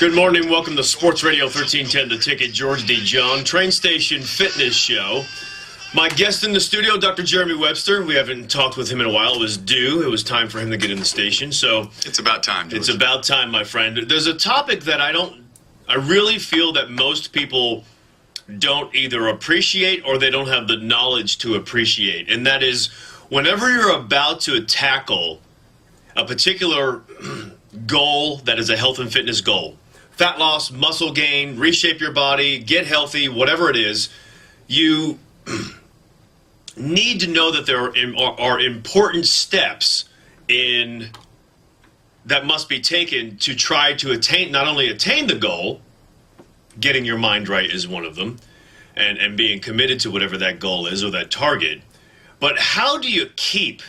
Good morning. Welcome to Sports Radio 1310 The Ticket. George D. John, Train Station Fitness Show. My guest in the studio, Dr. Jeremy Webster. We haven't talked with him in a while. It was due. It was time for him to get in the station. So it's about time, George. It's about time, my friend. There's a topic that I really feel that most people don't either appreciate or they don't have the knowledge to appreciate. And that is whenever you're about to tackle a particular goal that is a health and fitness goal, fat loss, muscle gain, reshape your body, get healthy, whatever it is, you need to know that there are important steps that must be taken to try to not only attain the goal, getting your mind right is one of them, and being committed to whatever that goal is or that target, but how do you keep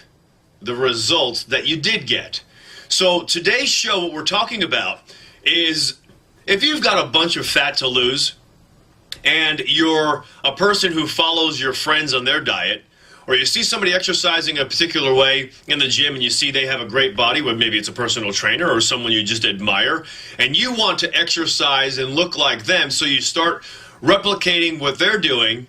the results that you did get? So today's show, what we're talking about is if you've got a bunch of fat to lose and you're a person who follows your friends on their diet, or you see somebody exercising a particular way in the gym and you see they have a great body, well, maybe it's a personal trainer or someone you just admire, and you want to exercise and look like them, so you start replicating what they're doing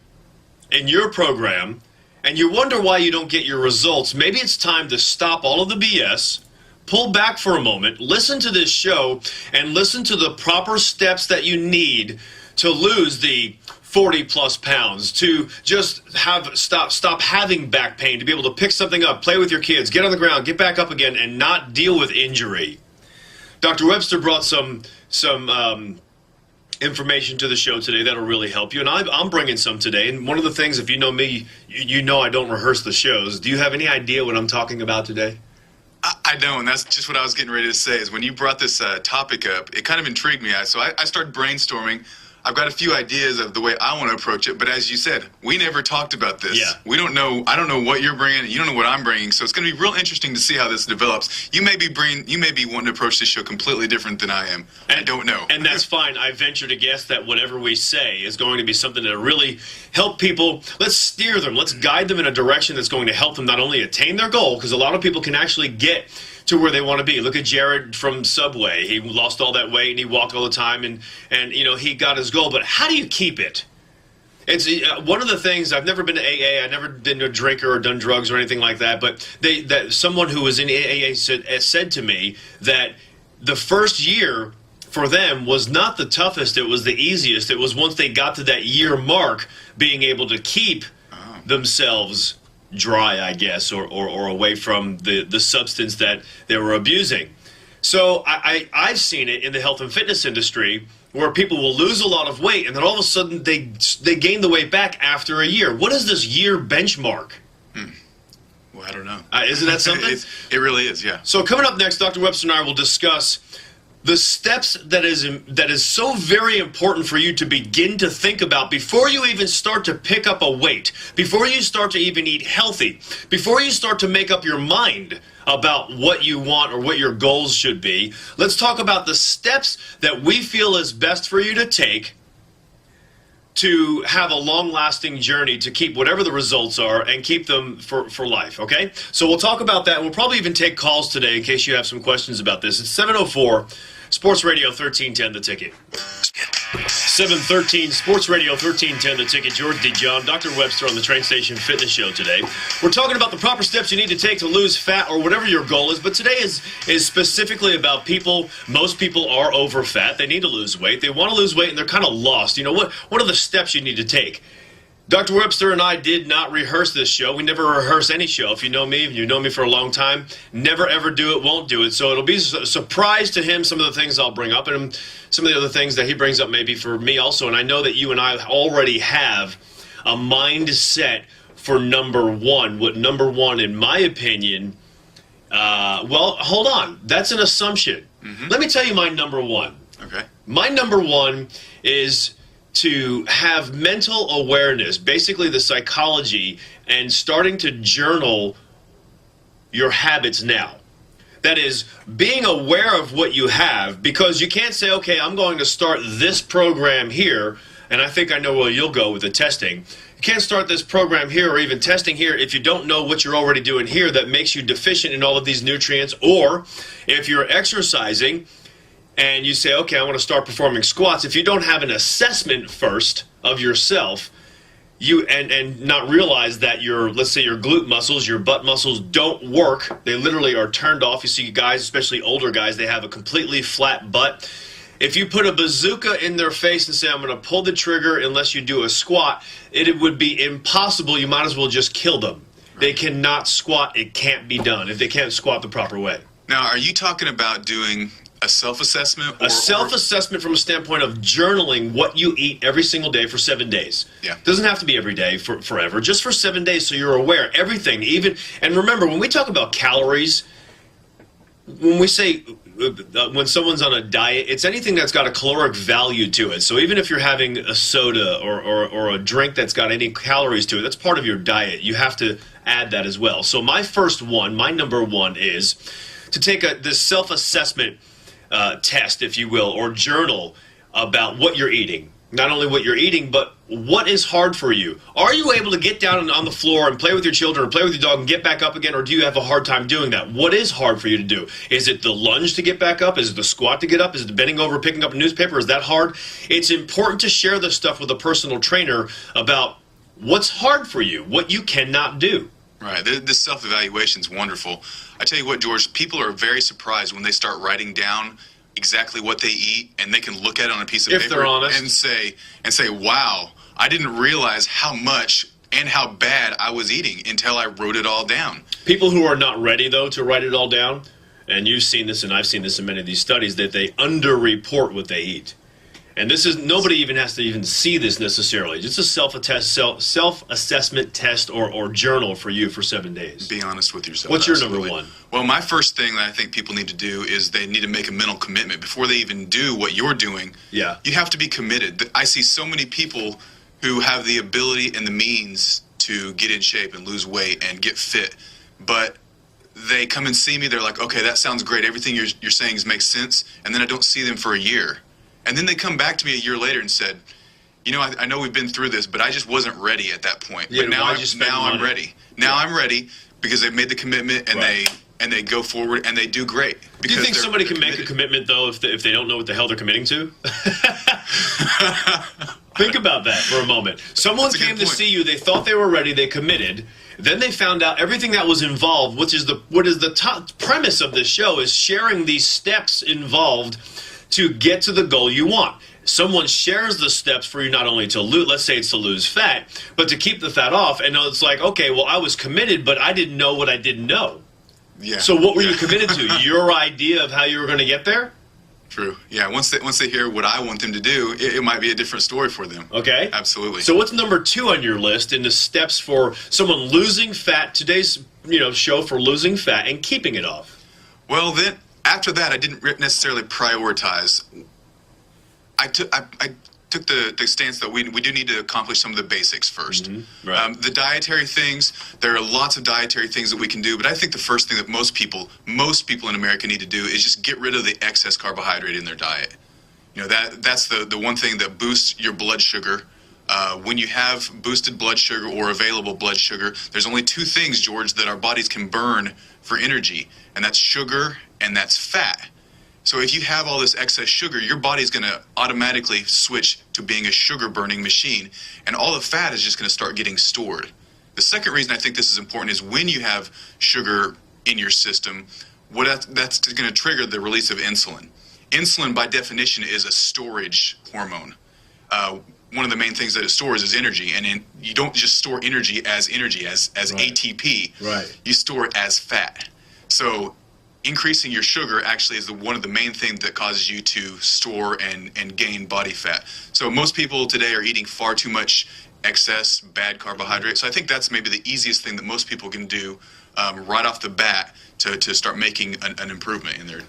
in your program, and you wonder why you don't get your results. Maybe it's time to stop all of the BS, pull back for a moment, listen to this show, and listen to the proper steps that you need to lose the 40-plus pounds, to just stop having back pain, to be able to pick something up, play with your kids, get on the ground, get back up again, and not deal with injury. Dr. Webster brought some information to the show today that'll really help you, and I'm bringing some today. And one of the things, if you know me, you know I don't rehearse the shows. Do you have any idea what I'm talking about today? I don't, and that's just what I was getting ready to say, is when you brought this topic up, it kind of intrigued me. So I started brainstorming. I've got a few ideas of the way I want to approach it, but as you said, we never talked about this. Yeah. We don't know. I don't know what you're bringing. You don't know what I'm bringing. So it's going to be real interesting to see how this develops. You may be wanting to approach this show completely different than I am. I don't know. And that's fine. I venture to guess that whatever we say is going to be something that really help people. Let's steer them. Let's guide them in a direction that's going to help them not only attain their goal, because a lot of people can actually get to where they want to be. Look at Jared from Subway. He lost all that weight and he walked all the time, and you know, he got his goal. But how do you keep it? It's one of the things. I've never been to AA. I've never been a drinker or done drugs or anything like that. But someone who was in AA said to me that the first year for them was not the toughest. It was the easiest. It was once they got to that year mark, being able to keep themselves dry, I guess, or away from the substance that they were abusing. So I've seen it in the health and fitness industry where people will lose a lot of weight and then all of a sudden they gain the weight back after a year. What is this year benchmark? Well, I don't know. Isn't that something? It really is, yeah. So coming up next, Dr. Webster and I will discuss the steps that is so very important for you to begin to think about before you even start to pick up a weight, before you start to even eat healthy, before you start to make up your mind about what you want or what your goals should be. Let's talk about the steps that we feel is best for you to take to have a long-lasting journey to keep whatever the results are and keep them for life, okay? So we'll talk about that. We'll probably even take calls today in case you have some questions about this. It's 704 Sports Radio 1310 The Ticket. 713 Sports Radio 1310 The Ticket. George D. John, Dr. Webster on the Train Station Fitness Show today. We're talking about the proper steps you need to take to lose fat or whatever your goal is, but today is specifically about people. Most people are over fat. They need to lose weight. They want to lose weight and they're kind of lost. You know, what are the steps you need to take? Dr. Webster and I did not rehearse this show. We never rehearse any show. If you know me for a long time, never ever do it, won't do it. So it'll be a surprise to him, some of the things I'll bring up, and some of the other things that he brings up maybe for me also. And I know that you and I already have a mindset for number one. What number one, in my opinion, well, hold on. That's an assumption. Let me tell you my number one. Okay. My number one is to have mental awareness, basically the psychology, and starting to journal your habits now. That is, being aware of what you have, because you can't say, okay, I'm going to start this program here, and I think I know where you'll go with the testing. You can't start this program here or even testing here if you don't know what you're already doing here that makes you deficient in all of these nutrients, or if you're exercising, and you say, okay, I want to start performing squats. If you don't have an assessment first of yourself, and not realize that let's say your glute muscles, your butt muscles don't work. They literally are turned off. You see guys, especially older guys, they have a completely flat butt. If you put a bazooka in their face and say, I'm going to pull the trigger unless you do a squat, it would be impossible. You might as well just kill them. Right. They cannot squat. It can't be done if they can't squat the proper way. Now, are you talking about doing a self-assessment? A self-assessment from a standpoint of journaling what you eat every single day for 7 days. Yeah. Doesn't have to be every day forever, just for 7 days so you're aware. Everything, and remember, when we talk about calories, when we say, when someone's on a diet, it's anything that's got a caloric value to it. So even if you're having a soda or a drink that's got any calories to it, that's part of your diet. You have to add that as well. So my number one is to take this self-assessment test, if you will, or journal about what you're eating. Not only what you're eating, but what is hard for you. Are you able to get down on the floor and play with your children or play with your dog and get back up again, or do you have a hard time doing that? What is hard for you to do? Is it the lunge to get back up? Is it the squat to get up? Is it the bending over, picking up a newspaper? Is that hard? It's important to share this stuff with a personal trainer about what's hard for you, what you cannot do. Right. This self-evaluation is wonderful. I tell you what, George, people are very surprised when they start writing down exactly what they eat, and they can look at it on a piece of paper they're honest. and say, wow, I didn't realize how much and how bad I was eating until I wrote it all down. People who are not ready, though, to write it all down, and you've seen this and I've seen this in many of these studies, that they underreport what they eat. And this is, nobody even has to even see this necessarily. Just a self-assessment test or journal for you for 7 days. Be honest with yourself. What's your absolutely. number one? Well, my first thing that I think people need to do is they need to make a mental commitment. Before they even do what you're doing, yeah, you have to be committed. I see so many people who have the ability and the means to get in shape and lose weight and get fit, but they come and see me, they're like, okay, that sounds great. Everything you're saying makes sense. And then I don't see them for a year. And then they come back to me a year later and said, you know, I know we've been through this, but I just wasn't ready at that point. Yeah, but now I'm ready. Now I'm ready because they've made the commitment and they go forward and they do great. Do you think somebody can make a commitment, though, if they don't know what the hell they're committing to? Think about that for a moment. Someone came to see you, they thought they were ready, they committed, then they found out everything that was involved, what is the top premise of this show is sharing these steps involved to get to the goal you want. Someone shares the steps for you not only to lose, let's say it's to lose fat, but to keep the fat off. And it's like, okay, well, I was committed, but I didn't know what I didn't know. Yeah. So what were you committed to? Your idea of how you were going to get there? True. Yeah. Once they hear what I want them to do, it might be a different story for them. Okay. Absolutely. So what's number 2 on your list in the steps for someone losing fat? Today's show for losing fat and keeping it off. Well, then after that, I didn't necessarily prioritize. I took the stance that we do need to accomplish some of the basics first. Mm-hmm. Right. The dietary things, there are lots of dietary things that we can do, but I think the first thing that most people in America need to do is just get rid of the excess carbohydrate in their diet. That's the one thing that boosts your blood sugar. When you have boosted blood sugar or available blood sugar, there's only 2 things, George, that our bodies can burn for energy, and that's sugar and that's fat. So if you have all this excess sugar, your body's going to automatically switch to being a sugar-burning machine, and all the fat is just going to start getting stored. The second reason I think this is important is when you have sugar in your system, that's going to trigger the release of insulin. Insulin, by definition, is a storage hormone. One of the main things that it stores is energy, and you don't just store energy as right. ATP. Right. You store it as fat. So increasing your sugar actually is one of the main things that causes you to store and gain body fat. So most people today are eating far too much excess bad carbohydrate. So I think that's maybe the easiest thing that most people can do right off the bat to start making an improvement in their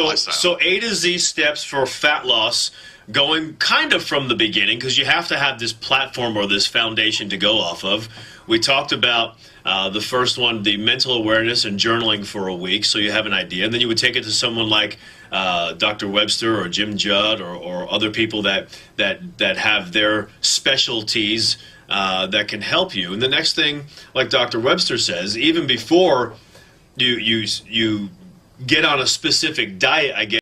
lifestyle. So A to Z steps for fat loss, going kind of from the beginning, because you have to have this platform or this foundation to go off of. We talked about the first one, the mental awareness and journaling for a week, so you have an idea. And then you would take it to someone like Dr. Webster or Jim Judd or other people that have their specialties that can help you. And the next thing, like Dr. Webster says, even before you get on a specific diet, I guess,